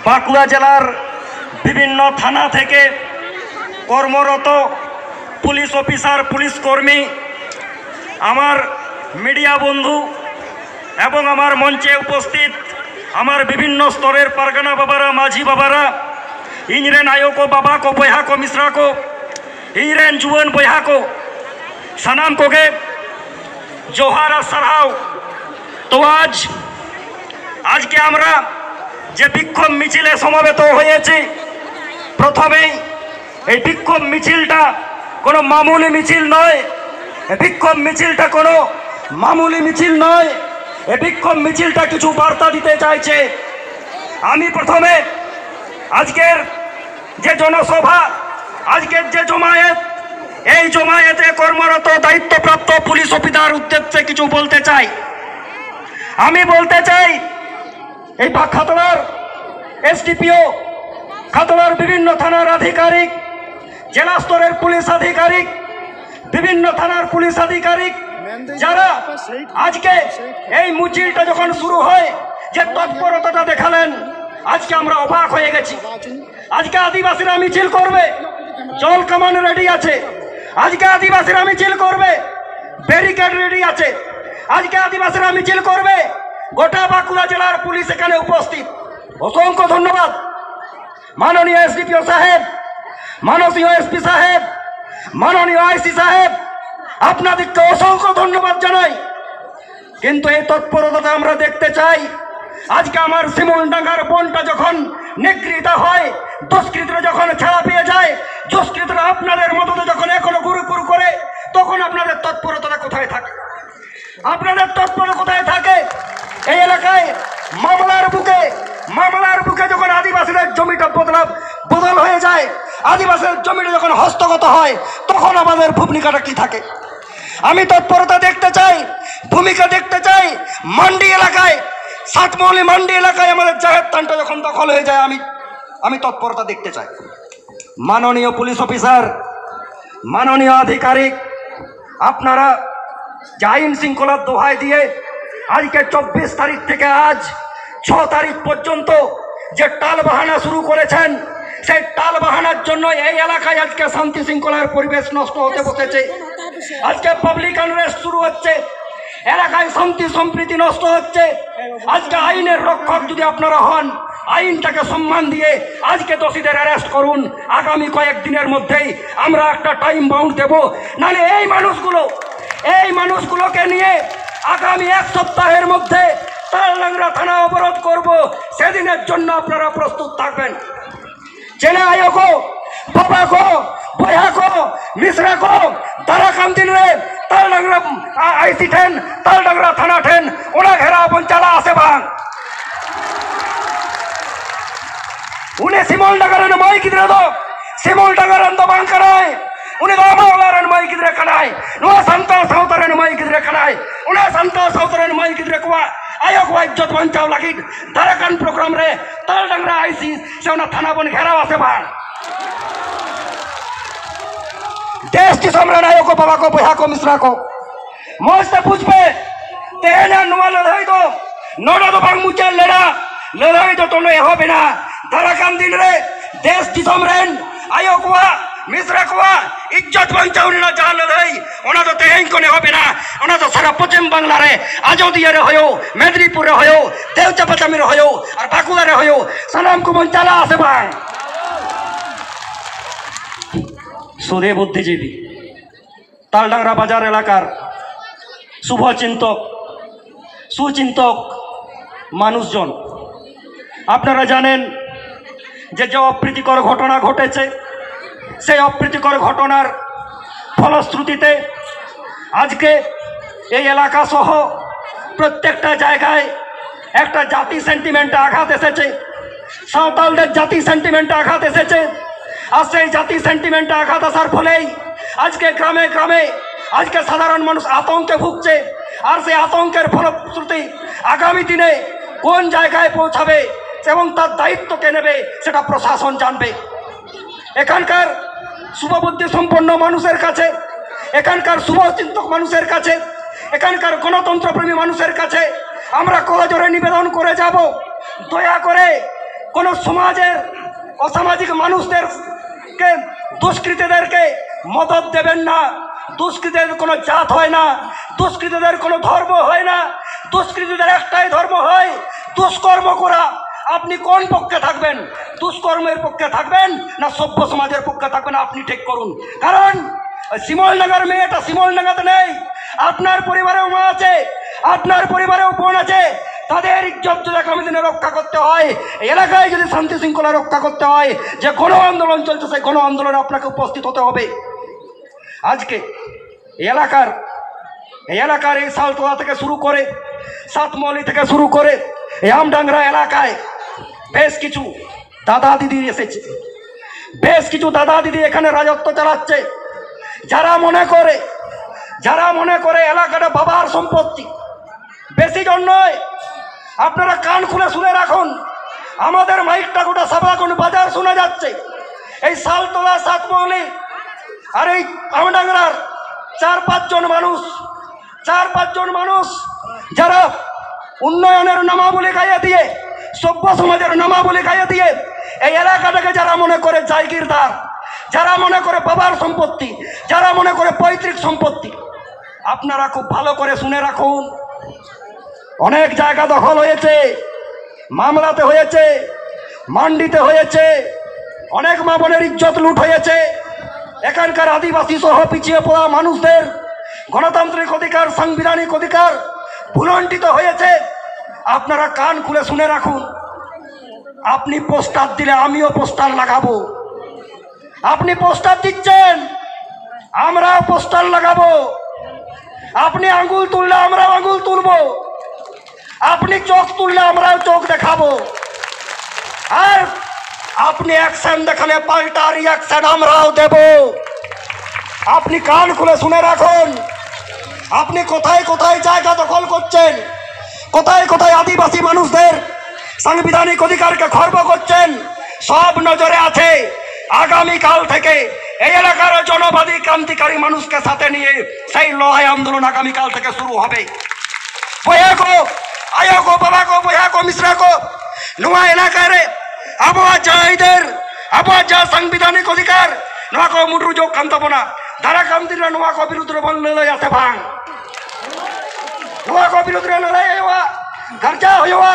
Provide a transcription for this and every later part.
বাঁকুড়া জেলার বিভিন্ন থানা থেকে কর্মরত পুলিশ অফিসার, পুলিশ কর্মী, আমার মিডিয়া বন্ধু এবং আমার মঞ্চে উপস্থিত আমার বিভিন্ন স্তরের পারগানা বাবারা, মাঝি বাবারা, ইংরেন आयो बाबा को बया को मिश्रा को इंग्रेन जुवन बया को सनाम को गे जोहार और सराव। तो आज के আমরা যে বিক্ষোভ মিছিলে সমবেত হয়েছি, প্রথমেই এই বিক্ষোভ মিছিলটা কোনো মামুলি মিছিল নয়। এই বিক্ষোভ মিছিলটা কোনো মামুলি মিছিল নয়। এই বিক্ষোভ মিছিলটা কিছু বার্তা দিতে চাইছে। আমি প্রথমে আজকের যে জনসভা, আজকের যে জমায়েত, এই জমায়েতে কর্মরত দায়িত্বপ্রাপ্ত পুলিশ অফিসার উদ্দেশ্যে কিছু বলতে চাই। আমি বলতে চাই, এই খাতড়ার এসডিপিও, খাতড়ার বিভিন্ন থানার আধিকারিক, জেলা স্তরের পুলিশ আধিকারিক, বিভিন্ন থানার পুলিশ আধিকারিক, যারা আজকে এই মিছিলটা যখন শুরু হয় যে তৎপরতাটা দেখালেন, আজকে আমরা অবাক হয়ে গেছি। আজকে আদিবাসীরা মিছিল করবে, জল কামান রেডি আছে। আজকে আদিবাসীরা মিছিল করবে, ব্যারিকেড রেডি আছে। আজকে আদিবাসীরা মিছিল করবে, গোটা বাঁকুড়া জেলার পুলিশ এখানে উপস্থিত। অসংখ্য ধন্যবাদ মাননীয় এসডিপিও সাহেব, মাননীয় এসপি সাহেব, মাননীয় আইসি সাহেব, আপনাদেরকে অসংখ্য ধন্যবাদ জানাই। কিন্তু এই তৎপরতাটা আমরা দেখতে চাই। আজকে আমার শিমুলডাঙ্গার বনটা যখন নিগৃহীত হয়, দুষ্কৃতরা যখন ছাড়া পেয়ে যায়, দুষ্কৃতরা আপনাদের মদতে যখন এখনো গুরুকুর করে, তখন আপনাদের তৎপরতাটা কোথায় থাকে? আপনাদের তৎপরতা কোথায় থাকে? এই এলাকায় মামলার বুকে যখন আদিবাসীদের জমিটা বদল হয়ে যায়, আদিবাসীদের জমিটা যখন হস্তগত হয়, তখন আমাদের ভূমিকাটা কি থাকে? আমি তৎপরতা দেখতে চাই, ভূমিকা দেখতে চাই। মান্ডি এলাকায়, সাতমহলি মান্ডি এলাকায় আমাদের জাহের স্থানটা যখন দখল হয়ে যায়, আমি তৎপরতা দেখতে চাই। মাননীয় পুলিশ অফিসার, মাননীয় আধিকারিক, আপনারা যে আইন শৃঙ্খলার দোহাই দিয়ে আজকে 24 তারিখ থেকে আজ 6 তারিখ পর্যন্ত যে টাল বাহানা শুরু করেছেন, সেই টাল বাহানার জন্য এই এলাকায় আজকে শান্তি শৃঙ্খলার পরিবেশ নষ্ট হতে বসেছে। আজকে পাবলিক আনরেস্ট শুরু হচ্ছে, এলাকায় শান্তি সম্প্রীতি নষ্ট হচ্ছে। আজকে আইনের রক্ষক যদি আপনারা হন, আইনটাকে সম্মান দিয়ে আজকে দোষীদের অ্যারেস্ট করুন। আগামী কয়েকদিনের মধ্যেই আমরা একটা টাইম বাউন্ড দেব, নাহলে এই মানুষগুলোকে নিয়ে আগামী 1 সপ্তাহের মধ্যে তালডাংরা থানা অবরোধ করব। সেদিনের জন্য আপনারা প্রস্তুত থাকবেন। चले आयो को, बाबा को, बया को, मिश्रा को, दाराकामदिन रे तालडंगरा आईसी ठेन, तालडंगरा थाना ठेन, उना घेरा पंचाला आसे बांग। उन्हें सिमोल डगरन माई किधर दो, सिमोल डगरन तो बांग कराए। उन्हें दामावलारन माई किधर खनाए, नुआ संतोष साउतरन माई किधर खनाए, उन्हें संतोष साउतरन माई किधर कुआ आयो को इज्जत बंचाव लगी। दाराकान प्रोग्राम रे तालडंगरा आईसी से उन्हें थाना बन घेरा आसे बांग। देश की सम्राट आयो को, बाबा को, बया को, मिश्रा को मौज से पूछ पे तेना नुआ लड़ाई तो नोड़ा तो बांग मुझे लड़ाई तो तोने हो बिना दाराकामदिन रे देश की सम्राट आयो को, मिश्रा को इज्जत बंचाव ना जान लड़ाई ओना तो तेहें को ने हो बिना, ओना तो सारा पश्चिम बांग्ला रे आजोदिया रे होयो, मेदिनीपुर रे होयो, देवचापाटामी रे होयो और बांकुड़ा रे होयो, सनाम को बंचाला आसे बांग। सुधे बुद्धिजीवी, तालडांगरा बाजार एलाकार शुभचिंतक, सुचिंतक মানুষজন, আপনারা জানেন যে অপ্রীতিকর ঘটনা ঘটেছে, সেই অপ্রীতিকর ঘটনার ফলশ্রুতিতে আজকে এই এলাকা সহ প্রত্যেকটা জায়গায় একটা জাতি সেন্টিমেন্টে আঘাত এসেছে, সাঁওতালদের জাতি সেন্টিমেন্টে আঘাত এসেছে। আর সেই জাতি সেন্টিমেন্টে আঘাত আসার ফলেই আজকে গ্রামে গ্রামে আজকে সাধারণ মানুষ আতঙ্কে ভুগছে। আর সেই আতঙ্কের ফলশ্রুতি আগামী দিনে কোন জায়গায় পৌঁছাবে এবং তার দায়িত্ব কে নেবে সেটা প্রশাসন জানবে। এখানকার শুভবুদ্ধি সম্পন্ন মানুষের কাছে, এখানকার শুভচিন্তক মানুষের কাছে, এখানকার গণতন্ত্রপ্রেমী মানুষের কাছে আমরা করজোড়ে নিবেদন করে যাব, দয়া করে কোনো সমাজের অসামাজিক মানুষদেরকে দুষ্কৃতীদেরকে মদত দেবেন না। দুষ্কৃতীদের কোনো জাত হয় না, দুষ্কৃতীদের কোনো ধর্ম হয় না, দুষ্কৃতীদের একটাই ধর্ম হয় দুষ্কর্ম করা। আপনি কোন পক্ষে থাকবেন? দুষ্কর্মের পক্ষে থাকবেন না সভ্য সমাজের পক্ষে থাকবেন? আপনি ঠিক করুন। কারণ শিমলনগর মেয়েটা শিমলনগরতে নেই, আপনার পরিবারেও মা আছে, আপনার পরিবারেও বোন আছে। তাদের ইজ্জত যদি আগামী দিনে রক্ষা করতে হয়, এলাকায় যদি শান্তি শৃঙ্খলা রক্ষা করতে হয়, যে গণ আন্দোলন চলছে সেই গণ আন্দোলনে আপনাকে উপস্থিত হতে হবে। আজকে এলাকার এই সালতোয়া থেকে শুরু করে সাতমলি থেকে শুরু করে এই আমডাংরা এলাকায় বেশ কিছু দাদা দিদি এসেছে, বেশ কিছু দাদা দিদি এখানে রাজত্ব চালাচ্ছে। যারা মনে করে এলাকাটা বাবার সম্পত্তি, বেশি জন নয়। আপনারা কান খুলে শুনে রাখুন, আমাদের মাইকটা গোটা সাবাগুন বাজার শোনা যাচ্ছে। এই সালতোয়া সাতমলি আর এই আমডাংরার চার পাঁচজন মানুষ যারা উন্নয়নের নামাবলী গাইয়ে দিয়ে, সভ্য সমাজের নামাবলী গাইয়ে দিয়ে এই এলাকাটাকে যারা মনে করে জায়গিরদার, যারা মনে করে বাবার সম্পত্তি, যারা মনে করে পৈতৃক সম্পত্তি, আপনারা খুব ভালো করে শুনে রাখুন। অনেক জায়গা দখল হয়েছে, মামলাতে হয়েছে, মান্ডিতে হয়েছে, অনেক মা বোনের ইজ্জত লুট হয়েছে। এখানকার আদিবাসী সহ পিছিয়ে পড়া মানুষদের গণতান্ত্রিক অধিকার, সাংবিধানিক অধিকার ভুলণ্ঠিত হয়েছে। আপনারা কান খুলে শুনে রাখুন। আপনি পোস্টার দিলে আমিও পোস্টার লাগাবো। আপনি পোস্টার দিচ্ছেন, আমরাও পোস্টার লাগাবো। আপনি আঙ্গুল তুললে আমরাও আঙ্গুল তুলবো, আপনি চোখ তুললে আমরাও চোখ দেখাবো। আর আপনি অ্যাকশন দেখালে পাল্টা রিয়াকশন আমরাও দেব। আপনি কান খুলে শুনে রাখুন। আপনি কোথায় কোথায় জায়গা দখল করছেন, কোথায় কোথায় আদিবাসী মানুষদের সাংবিধানিক অধিকারকে খর্ব করছেন, সব নজরে আছে। আগামীকাল থেকে এই এলাকার জনবাদী ক্রান্তিকারী মানুষকে সাথে নিয়ে সেই লড়াই আন্দোলন আগামীকাল থেকে শুরু হবে। বয়াকো আয়োগো বাবাকো বয়াকো মিশ্রাকো নোয়া এলাকারে আবহাওয়া যা সাংবিধানিক অধিকার নোয়াকো মুটু যোগ কান্তবনা ধারা কান্তিরা নোয়াকো বিরুদ্ধে বললে আছে ভাঙ নোয়াকো বিরুদ্ধে লড়াই হওয়া খরচা হওয়া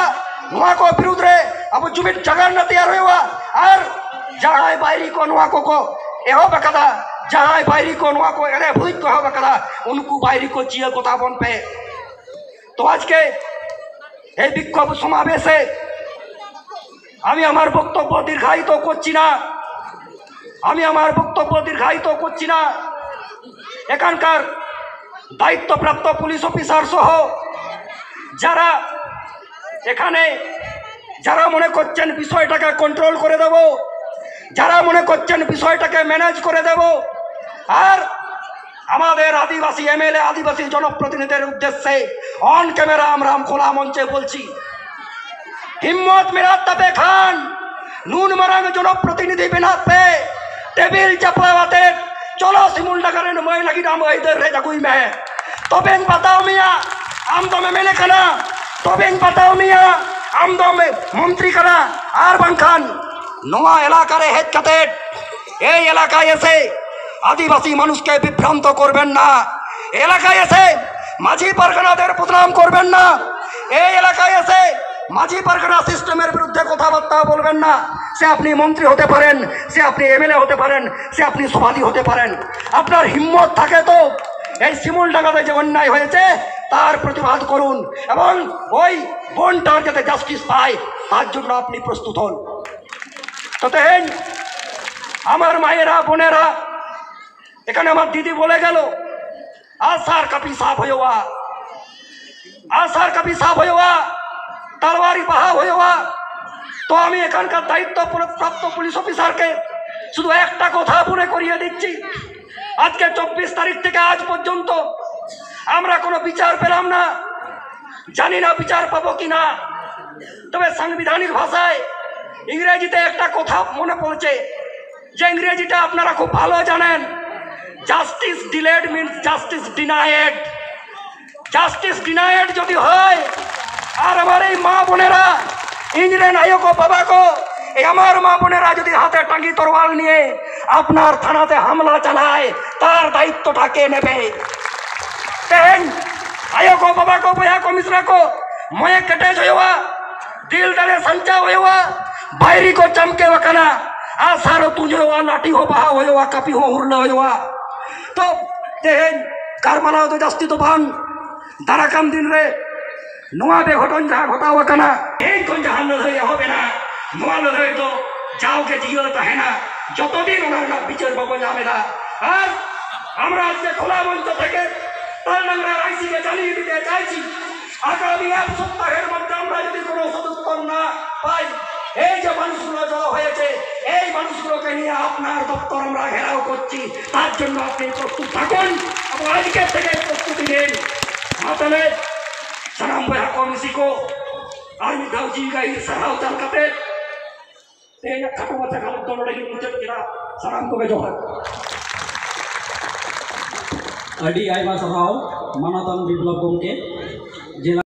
নোয়াকো বিরুদ্ধে अब जुमित जगह न तैयार हुआ। और जहाँ बाहरी को नुआ को एहो बकदा, जहाँ बाहरी को नुआ को अरे भूत को हो बकदा, उनको बाहरी को जिये को ताबन पे। तो आज के এই বিক্ষোভ সমাবেশে আমি আমার বক্তব্য দীর্ঘায়িত করছি না। এখানকার দায়িত্বপ্রাপ্ত পুলিশ অফিসার সহ যারা মনে করছেন বিষয়টাকে কন্ট্রোল করে দেব, যারা মনে করছেন বিষয়টাকে ম্যানেজ করে দেব, আর আমাদের আদিবাসী এমএলএ আদিবাসী জনপ্রতিনিধিদের উদ্দেশ্যে অন ক্যামেরা আমরা খোলা মঞ্চে বলছি, হিম্মত মেরা তবে খান নুন মারাং জনপ্রতিনিধি বিনাত পে টেবিল চাপাওয়াতে চলো শিমুলনগরের মই লাগি নাম ইধর রে জাগুই মে তবেন বাতাও মিয়া আম তো এমএলএ কানা, তবেন বাতাও মিয়া আম তো মন্ত্রী কানা। আর বাংখান নোয়া এলাকারে হেড কাতে এই এলাকায় এসে আদিবাসী মানুষকে বিভ্রান্ত করবেন না, এলাকায় এসে মাঝি পারখানাদের বদনাম করবেন না, এই এলাকায় এসে মাঝি পারখানা সিস্টেমের বিরুদ্ধে কথাবার্তা বলবেন না। সে আপনি মন্ত্রী হতে পারেন, সে আপনি এমএলএ হতে পারেন, সে আপনি সভাপতি হতে পারেন। আপনার হিম্মত থাকে তো এই শিমুলডাঙ্গাতে যে অন্যায় হয়েছে তার প্রতিবাদ করুন এবং ওই বোনটার যাতে জাস্টিস পায় তার জন্য আপনি প্রস্তুত হন। তো দেখেন আমার মায়েরা বোনেরা, এখানে আমার দিদি বলে গেল আসার কাপি সাফ হয়েওয়া, আসার কাপি সাফ হয়েওয়া, তরবারি বাহা হয়েওয়া। তো আমি এখানকার দায়িত্বপ্রাপ্ত পুলিশ অফিসারকে শুধু একটা কথা মনে করিয়ে দিচ্ছি, আজকে 24 তারিখ থেকে আজ পর্যন্ত আমরা কোনো বিচার পেলাম না, জানি না বিচার পাবো কি না। তবে সাংবিধানিক ভাষায় ইংরেজিতে একটা কথা মনে পড়ছে, যে ইংরেজিটা আপনারা খুব ভালো জানেন, justice delayed means justice ডিনায়েড। Justice ডিনায়েড যদি হয় আর আমার এই মা বোনেরা ইঞ্জিনিয়ার নায়ক বাবাকে এই আমার মা বোনেরা যদি হাতে টাঙ্গি তরোয়াল নিয়ে আপনার থানাতে হামলা চালায় তার দায়িত্বটা কে নেবে? बहन आयो को बाबा को भैया को मिश्रा को मोये कटे जो हुआ दिल डाले संचा हुआ बाहरी को चमके वकना आ सारो तुझे हुआ लाठी हो बहा हुआ कपी हो हुरना हुआ तो बहन कारमाला तो जस्ती तो बान दाराकाम दिन रे नोआ बे घटन जहाँ घटा वकना एक कौन जहाँ न धरे हो बेना नोआ न धरे तो जाओ के जियो तो है ना जो तो दिन उन्होंने बिचर बाबा जामे था और हमरा आज के खुला मंच थे तालनंगरा राइसी के चालिए दिते चाइছি আগামী এক সপ্তাহের মধ্যে আমরা যদি কোনো সদুত্তর না পাই এই যে মানুষগুলো জড়ো হয়েছে এই মানুষগুলোকে নিয়ে আপনার দপ্তর আমরা ঘেরাও করছি তার জন্য আপনি প্রস্তুত থাকুন এবং আজকে থেকে প্রস্তুতি নিন মাতালে সালাম বয়া কমিটি को आर्मी दाउजी का सराव चल करते ते खाटो बच्चा खाली दोनों लगी मुझे तेरा सलाम को भेजो अडी आयमा सराव मानतन बिप्लव गमके जिला